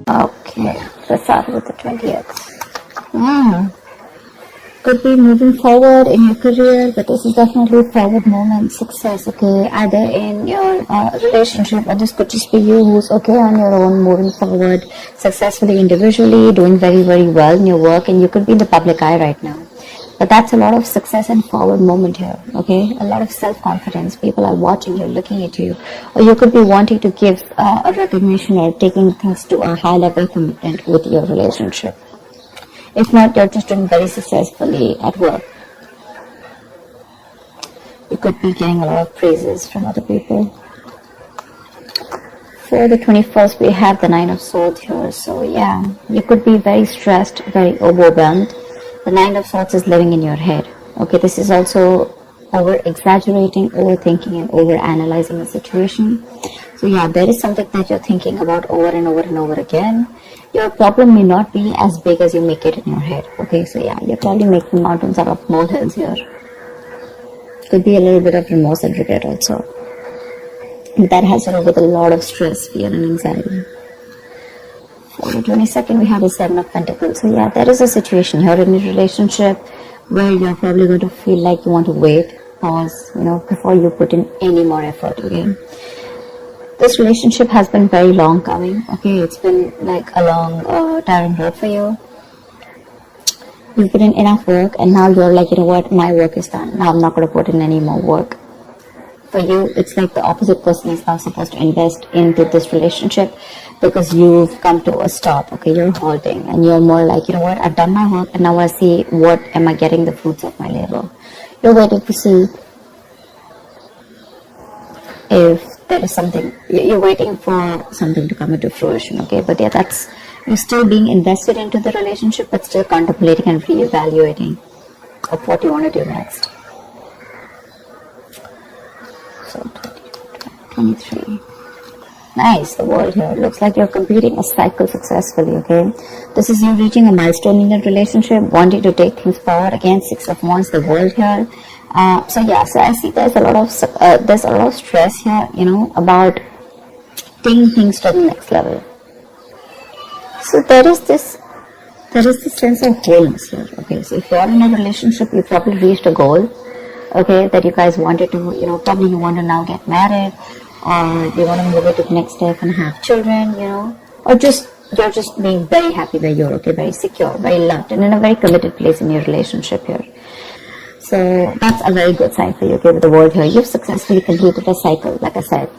Okay, let's start with the 20th. Could be moving forward in your career, but this is definitely forward movement, success, okay, either in your relationship, or this could just be you who's okay on your own, moving forward successfully individually, doing very, very well in your work, and you could be in the public eye right now. But that's a lot of success and forward moment here, okay? A lot of self-confidence. People are watching you, looking at you. Or you could be wanting to give a recognition or taking things to a high level commitment with your relationship. If not, you're just doing very successfully at work. You could be getting a lot of praises from other people. For the 21st, we have the 9 of Swords here. So yeah, you could be very stressed, very overwhelmed. The 9 of Swords is living in your head. Okay, this is also over-exaggerating, overthinking, and over-analyzing the situation. So yeah, there is something that you're thinking about over and over and over again. Your problem may not be as big as you make it in your head. Okay, so yeah, you're probably making mountains out of molehills here. Could be a little bit of remorse and regret also. That has to do with a lot of stress, fear, and anxiety. For the 22nd, we have the 7 of Pentacles. So yeah, there is a situation here in your relationship where you're probably going to feel like you want to wait, pause, before you put in any more effort, okay? This relationship has been very long coming, okay? It's been like a long, tiring road for you. You've put in enough work, and now you're like, you know what, my work is done. Now I'm not going to put in any more work. For you, it's like the opposite person is now supposed to invest into this relationship because you've come to a stop, okay? You're halting, and you're more like, you know what, I've done my work, and now I see what am I getting the fruits of my labor. You're waiting to see if there is something, you're waiting for something to come into fruition, okay? But yeah, that's, you're still being invested into the relationship, but still contemplating and reevaluating of what you want to do next. So 23. Nice, the World here. Looks like you're completing a cycle successfully, okay? This is you reaching a milestone in your relationship, wanting to take things forward. Again, 6 of Wands, the World here. So yeah, so I see there's a lot of stress here, about taking things to the next level. So there is this sense of wholeness here, okay? So if you're in a relationship, you probably reached a goal, okay, that you guys wanted to, probably you want to now get married, or you want to move it to the next step and have children, or you're just being very happy where you're, okay, very secure, very loved, and in a very committed place in your relationship here. So that's a very good sign for you, okay, with the World here. You've successfully completed a cycle, like I said.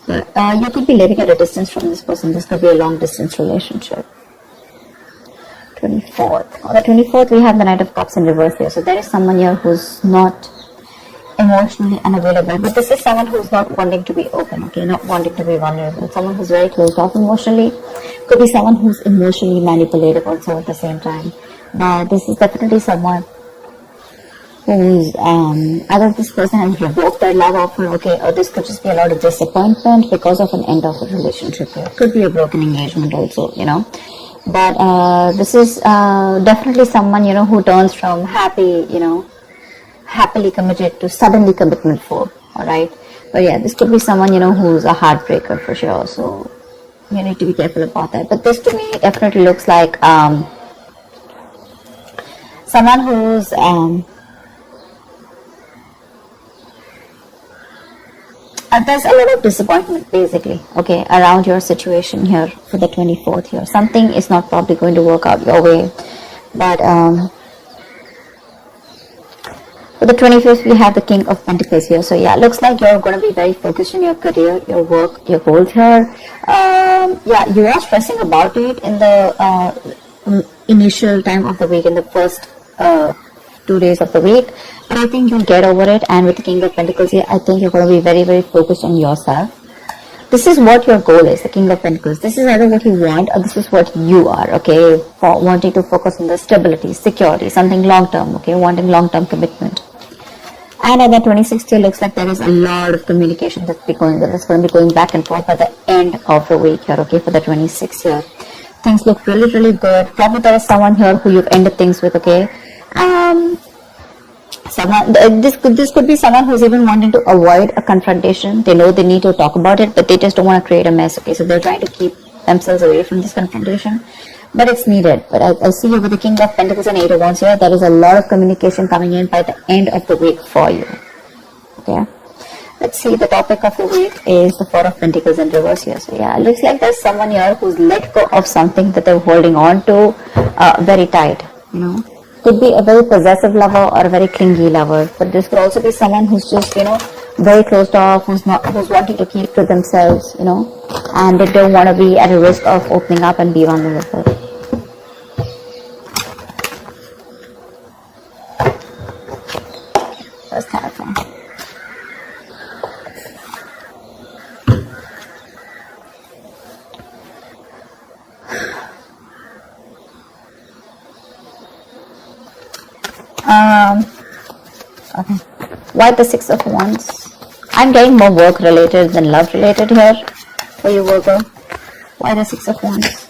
But you could be living at a distance from this person. This could be a long distance relationship. 24th. On the 24th, we have the Knight of Cups in reverse here. So there is someone here who's not emotionally unavailable. But this is someone who's not wanting to be open, okay, not wanting to be vulnerable. Someone who's very closed off emotionally. Could be someone who's emotionally manipulative also at the same time. But this is definitely someone who's either this person has revoked their love offer, okay, or this could just be a lot of disappointment because of an end of a relationship here. Could be a broken engagement also, But this is definitely someone, who turns from happily committed to suddenly commitment for, alright? But yeah, this could be someone, who's a heartbreaker for sure, so you need to be careful about that. But this to me definitely looks like someone who's there's a lot of disappointment basically, okay, around your situation here for the 24th here. Something is not probably going to work out your way. But for the 25th, we have the King of Pentacles here. So yeah, looks like you're going to be very focused on your career, your work, your goals here. Yeah, you are stressing about it in the initial time of the week, in the first 2 days of the week, but I think you'll get over it. And with the King of Pentacles here, I think you're going to be very, very focused on yourself. This is what your goal is, the King of Pentacles. This is either what you want or this is what you are, okay, for wanting to focus on the stability, security, something long-term, okay, wanting long-term commitment. And at the 26th here, looks like there is a lot of communication that's going to be going back and forth by the end of the week here, okay, for the 26th here. Things look really, really good. Probably there is someone here who you've ended things with, okay. Someone, this could be someone who's even wanting to avoid a confrontation. They know they need to talk about it, but they just don't want to create a mess. Okay, so they're trying to keep themselves away from this confrontation, but it's needed. But I see here with the King of Pentacles and Eight of Wands here, there is a lot of communication coming in by the end of the week for you. Okay, let's see, the topic of the week is the Four of Pentacles in reverse here. So yeah, it looks like there's someone here who's let go of something that they're holding on to very tight, you know. Could be a very possessive lover or a very clingy lover, but this could also be someone who's just, you know, very closed off, who's wanting to keep to themselves, you know, and they don't want to be at a risk of opening up and be vulnerable. That's kind of fun. Okay. Why the Six of Wands? I'm getting more work related than love related here for you, Virgo. Why the Six of Wands?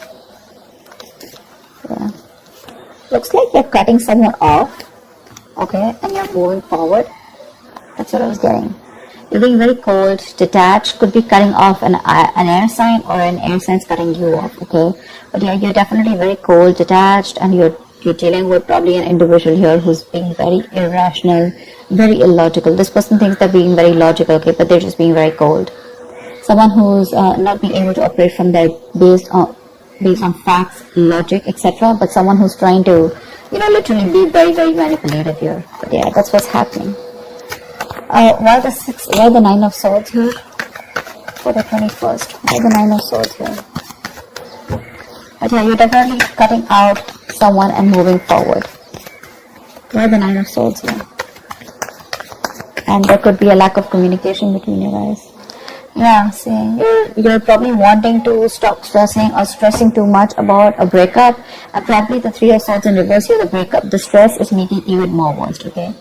Yeah. Looks like you're cutting someone off. Okay, and you're moving forward. That's what I was getting. You're being very cold, detached. Could be cutting off an air sign, or an air sign's cutting you off. Okay, but yeah, you're definitely very cold, detached, and you're dealing with probably an individual here who's being very irrational, very illogical. This person thinks they're being very logical, okay, but they're just being very cold. Someone who's not being able to operate from there based on facts, logic, etc. But someone who's trying to, you know, literally be very, very manipulative here. But yeah, that's what's happening. Why the Nine of Swords here for the 21st? Why the Nine of Swords here? But yeah, you're definitely cutting out someone and moving forward. Why the Nine of Swords here? And there could be a lack of communication between you guys. Yeah, see, you're probably wanting to stop stressing or stressing too much about a breakup, and probably the Three of Swords in reverse here, the breakup, the stress is making it even more worse, okay?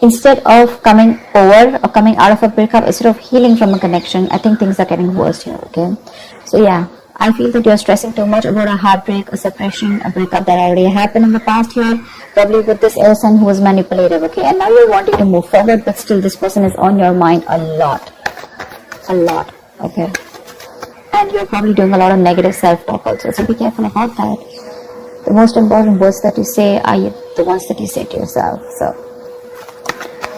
Instead of coming over or coming out of a breakup, instead of healing from a connection, I think things are getting worse here, okay? So yeah, I feel that you're stressing too much about a heartbreak, a separation, a breakup that already happened in the past here, probably with this air sign who was manipulative, okay? And now you're wanting to move forward, but still this person is on your mind a lot, okay? And you're probably doing a lot of negative self-talk also, so be careful about that. The most important words that you say are the ones that you say to yourself, so.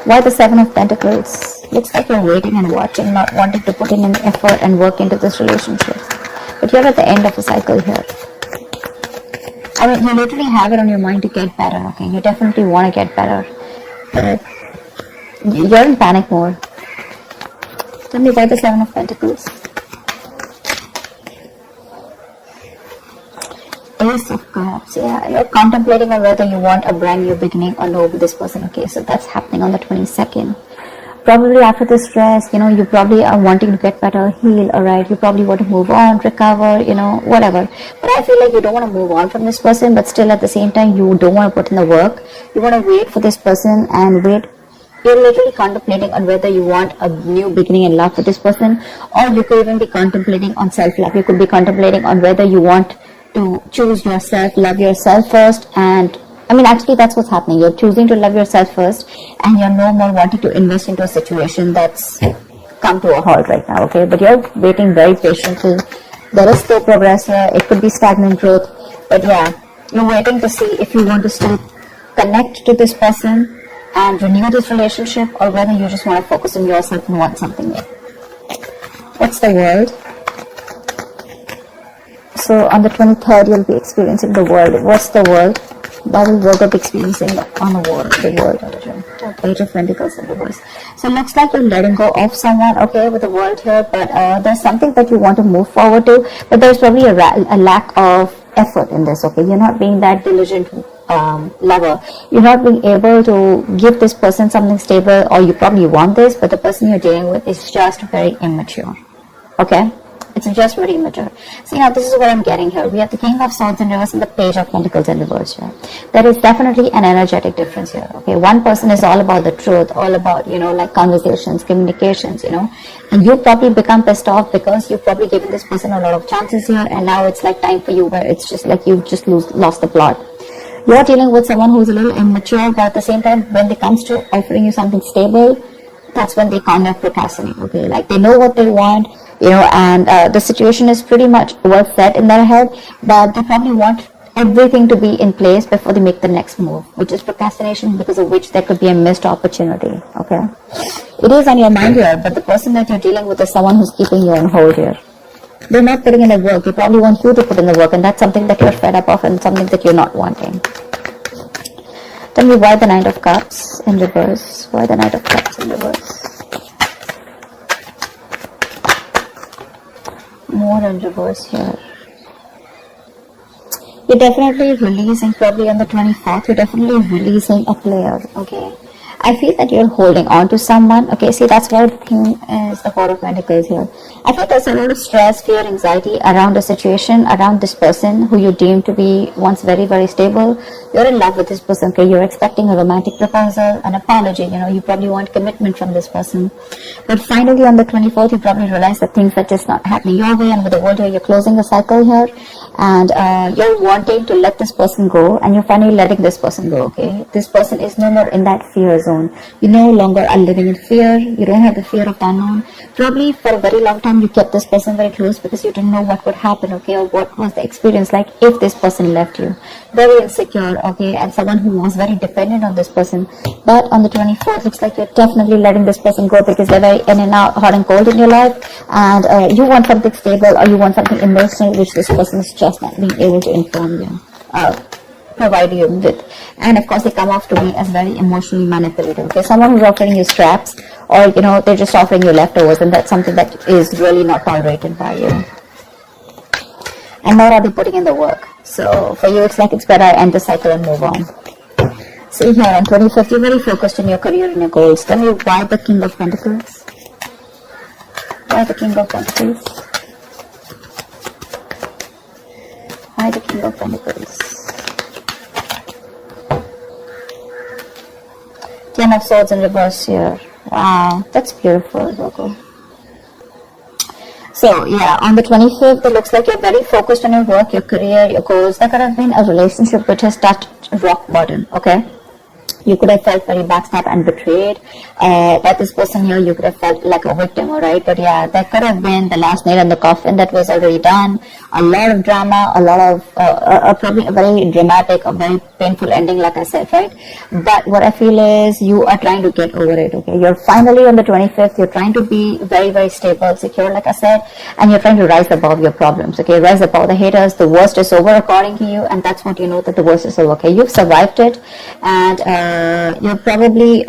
Why the Seven of Pentacles? Looks like you're waiting and watching, not wanting to put in any effort and work into this relationship. But you're at the end of the cycle here. I mean, you literally have it on your mind to get better, okay? You definitely want to get better. But you're in panic mode. Tell me why the Seven of Pentacles? Ace of Cups. Yeah, you're contemplating on whether you want a brand new beginning or no with this person, okay? So that's happening on the 22nd. Probably after the stress, you know, you probably are wanting to get better, heal, alright? You probably want to move on, recover, you know, whatever. But I feel like you don't want to move on from this person, but still at the same time, you don't want to put in the work. You want to wait for this person and wait. You're literally contemplating on whether you want a new beginning in love with this person, or you could even be contemplating on self-love. You could be contemplating on whether you want to choose yourself, love yourself first, and I mean, actually, that's what's happening. You're choosing to love yourself first, and you're no more wanting to invest into a situation that's come to a halt right now, okay? But you're waiting very patiently. There is slow progress here. It could be stagnant growth. But yeah, you're waiting to see if you want to still connect to this person and renew this relationship, or whether you just want to focus on yourself and want something new. What's the World? So on the 23rd, you'll be experiencing the World. What's the World? That will Virgo be experiencing on the world, Page of Pentacles in reverse. So it looks like you're letting go of someone, okay, with the World here, but there's something that you want to move forward to, but there's probably a lack of effort in this, okay? You're not being that diligent lover. You're not being able to give this person something stable, or you probably want this, but the person you're dealing with is just very immature, okay? It's just very immature. See, now this is what I'm getting here. We have the King of Swords in reverse and the Page of Pentacles in reverse here. There is definitely an energetic difference here, okay? One person is all about the truth, all about, you know, like conversations, communications, you know, and you probably become pissed off because you've probably given this person a lot of chances here, and now it's like time for you where it's just like you've just lost the plot. You're dealing with someone who's a little immature, but at the same time, when it comes to offering you something stable, that's when they kind of procrastinate, okay? Like, they know what they want, and the situation is pretty much well set in their head, but they probably want everything to be in place before they make the next move, which is procrastination, because of which there could be a missed opportunity, okay? It is on your mind here, but the person that you're dealing with is someone who's keeping you on hold here. They're not putting in the work. They probably want you to put in the work, and that's something that you're fed up of and something that you're not wanting. Tell me why the Knight of Cups in reverse. Why the Knight of Cups in reverse? More in reverse here. You're definitely releasing, probably on the 24th, you're definitely releasing a player, okay? I feel that you're holding on to someone, okay? See, that's why the thing is the Four of Pentacles here. I feel there's a lot of stress, fear, anxiety around the situation, around this person who you deem to be once very, very stable. You're in love with this person, okay? You're expecting a romantic proposal, an apology, you probably want commitment from this person. But finally, on the 24th, you probably realize that things are just not happening your way, and with the world here, you're closing a cycle here, and you're wanting to let this person go, and you're finally letting this person go, okay? This person is no more in that fear zone. You no longer are living in fear. You don't have the fear of the unknown. Probably for a very long time, you kept this person very close because you didn't know what would happen, okay, or what was the experience like if this person left you. Very insecure, okay, and someone who was very dependent on this person. But on the 24th, looks like you're definitely letting this person go because they're very in and out, hot and cold in your life, and you want something stable, or you want something emotional, which this person is just not being able to inform you, provide you with. And of course, they come off to me as very emotionally manipulative, okay? Someone who's offering you scraps, or they're just offering you leftovers, and that's something that is really not tolerated by you. And nor are they putting in the work. So for you, it's like it's better end the cycle and move on. See here, on 25th, you're very focused on your career and your goals. Tell me why the King of Pentacles? Why the King of Pentacles? Why the King of Pentacles? Ten of Swords in reverse here. Wow, that's beautiful, Virgo. So yeah, on the 25th, it looks like you're very focused on your work, your career, your goals. There could have been a relationship which has touched rock bottom, okay? You could have felt very backstabbed and betrayed by this person here. You could have felt like a victim, alright? But yeah, that could have been the last nail in the coffin that was already done. A lot of drama, a lot of probably a very dramatic, a very painful ending, like I said, right? But what I feel is you are trying to get over it, okay? You're finally on the 25th. You're trying to be very, very stable, secure, like I said, and you're trying to rise above your problems, okay? Rise above the haters. The worst is over according to you, and that's what you know, that the worst is over, okay? You've survived it, and you're probably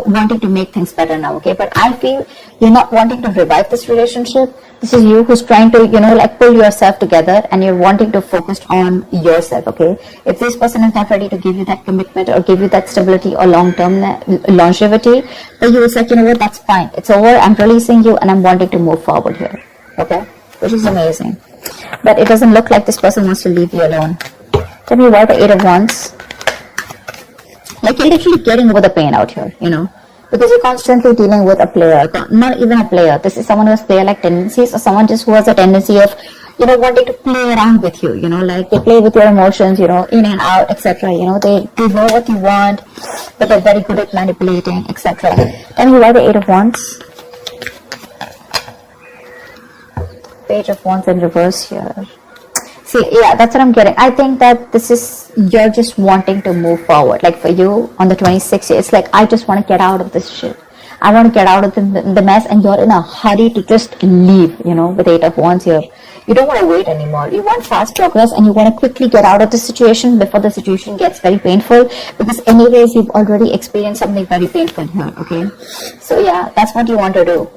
wanting to make things better now, okay? But I feel you're not wanting to revive this relationship. This is you who's trying to, like pull yourself together, and you're wanting to focus on yourself, okay? If this person is not ready to give you that commitment or give you that stability or long-term longevity, then you will say, you know what, that's fine. It's over. I'm releasing you, and I'm wanting to move forward here, okay? Which is amazing. But it doesn't look like this person wants to leave you alone. Tell me why the Eight of Wands. Like, you're literally getting over the pain out here, because you're constantly dealing with a player, not even a player. This is someone who has player-like tendencies, or someone just who has a tendency of, wanting to play around with you, like they play with your emotions, in and out, etc. They know what you want, but they're very good at manipulating, etc. Tell me why the Eight of Wands. Page of Wands in reverse here. See, yeah, that's what I'm getting. I think that this is, you're just wanting to move forward. Like for you, on the 26th, it's like, I just want to get out of this shit. I want to get out of the mess, and you're in a hurry to just leave, with Eight of Wands here. You don't want to wait anymore. You want fast progress, and you want to quickly get out of the situation before the situation gets very painful, because anyways, you've already experienced something very painful here, okay? So yeah, that's what you want to do.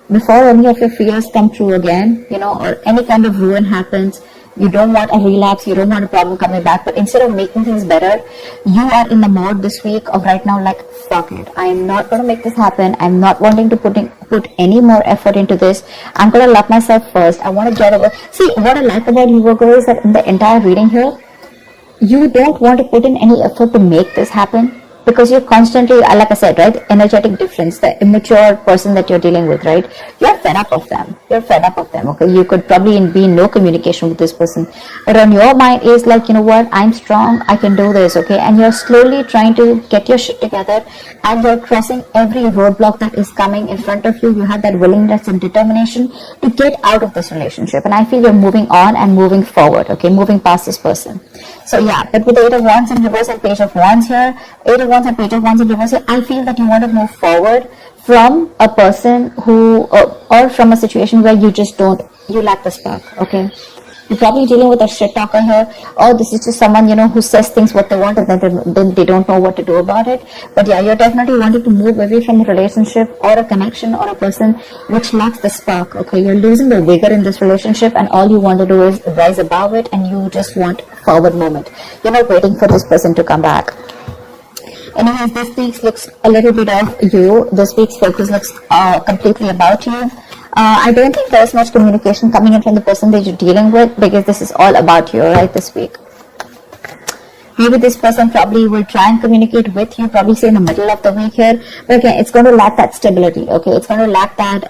Before any of your fears come true again, or any kind of ruin happens, you don't want a relapse, you don't want a problem coming back, but instead of making things better, you are in the mode this week of right now, like, fuck it, I am not going to make this happen. I'm not wanting to put any more effort into this. I'm going to love myself first. I want to get over. See, what I like about you, Virgo, is that in the entire reading here, you don't want to put in any effort to make this happen, because you're constantly, like I said, right, energetic difference, the immature person that you're dealing with, right, you're fed up of them. You're fed up of them, okay? You could probably be in no communication with this person, but on your mind is like, you know what, I'm strong, I can do this, okay? And you're slowly trying to get your shit together, and you're crossing every roadblock that is coming in front of you. You have that willingness and determination to get out of this relationship, and I feel you're moving on and moving forward, okay, moving past this person. So yeah, but with the 8 of Wands in reverse and Page of Wands here, 8 of Wands and Page of Wands in reverse here, I feel that you want to move forward from a person who, or from a situation where you just don't, you lack the spark, okay? You're probably dealing with a shit talker here, or this is just someone, you know, who says things what they want and then they don't know what to do about it. But yeah, you're definitely wanting to move away from a relationship or a connection or a person which lacks the spark, okay? You're losing the vigor in this relationship, and all you want to do is rise above it, and you just want forward movement. You're not waiting for this person to come back. Anyways, this week's looks a little bit of you. This week's focus looks completely about you. I don't think there's much communication coming in from the person that you're dealing with, because this is all about you, right, this week. Maybe this person probably will try and communicate with you, probably say in the middle of the week here. But again, it's going to lack that stability, okay? It's going to lack that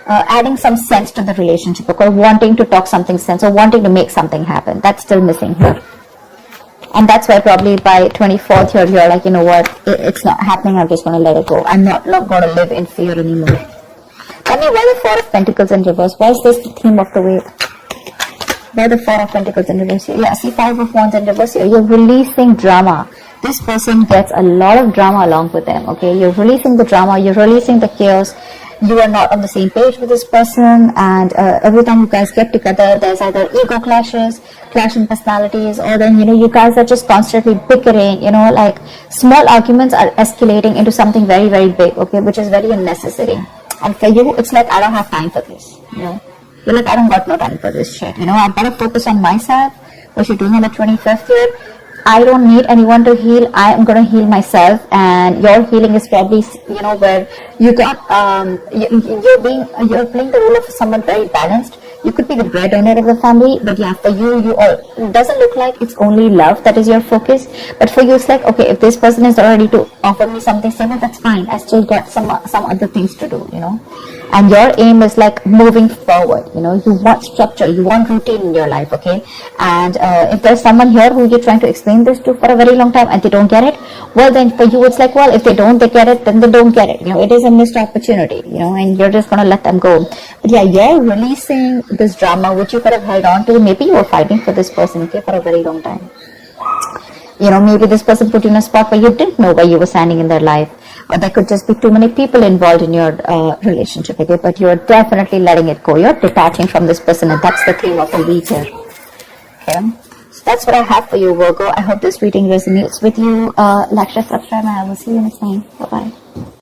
adding some sense to the relationship, okay? Wanting to talk something sense or wanting to make something happen. That's still missing here. And that's why probably by 24th here, you're like, you know what, it's not happening, I'm just going to let it go. I'm not going to live in fear anymore. Tell me, why the 4 of Pentacles in reverse? Why is this the theme of the week? Why the 4 of Pentacles in reverse here? Yeah, see 5 of Wands in reverse here. You're releasing drama. This person gets a lot of drama along with them, okay? You're releasing the drama, you're releasing the chaos. You are not on the same page with this person, and every time you guys get together, there's either ego clashes, clash in personalities, or then, you know, you guys are just constantly bickering, you know, like small arguments are escalating into something very, very big, okay, which is very unnecessary. And for you, it's like, I don't have time for this, you know. You're like, I don't got no time for this shit, you know. I've got to focus on myself, what you're doing on the 25th year. I don't need anyone to heal. I am going to heal myself, and your healing is probably, you know, where you got, you're playing the role of someone very balanced. You could be the breadwinner of the family, but yeah, for you, it doesn't look like it's only love that is your focus. But for you, it's like, okay, if this person is ready to offer me something similar, that's fine. I still got some other things to do, you know. And your aim is like moving forward, you know. You want structure, you want routine in your life, okay. And if there's someone here who you're trying to explain this to for a very long time and they don't get it, well, then for you, it's like, well, if they get it, then they don't get it, you know. It is a missed opportunity, you know, and you're just going to let them go. But yeah, you're releasing this drama which you could have held on to. Maybe you were fighting for this person, okay, for a very long time. You know, maybe this person put you in a spot where you didn't know where you were standing in their life, or there could just be too many people involved in your relationship, okay, but you're definitely letting it go. You're detaching from this person, and that's the theme of the week here, okay. So that's what I have for you, Virgo. I hope this reading resonates with you. Like, share, subscribe, and I will see you next time. Bye-bye.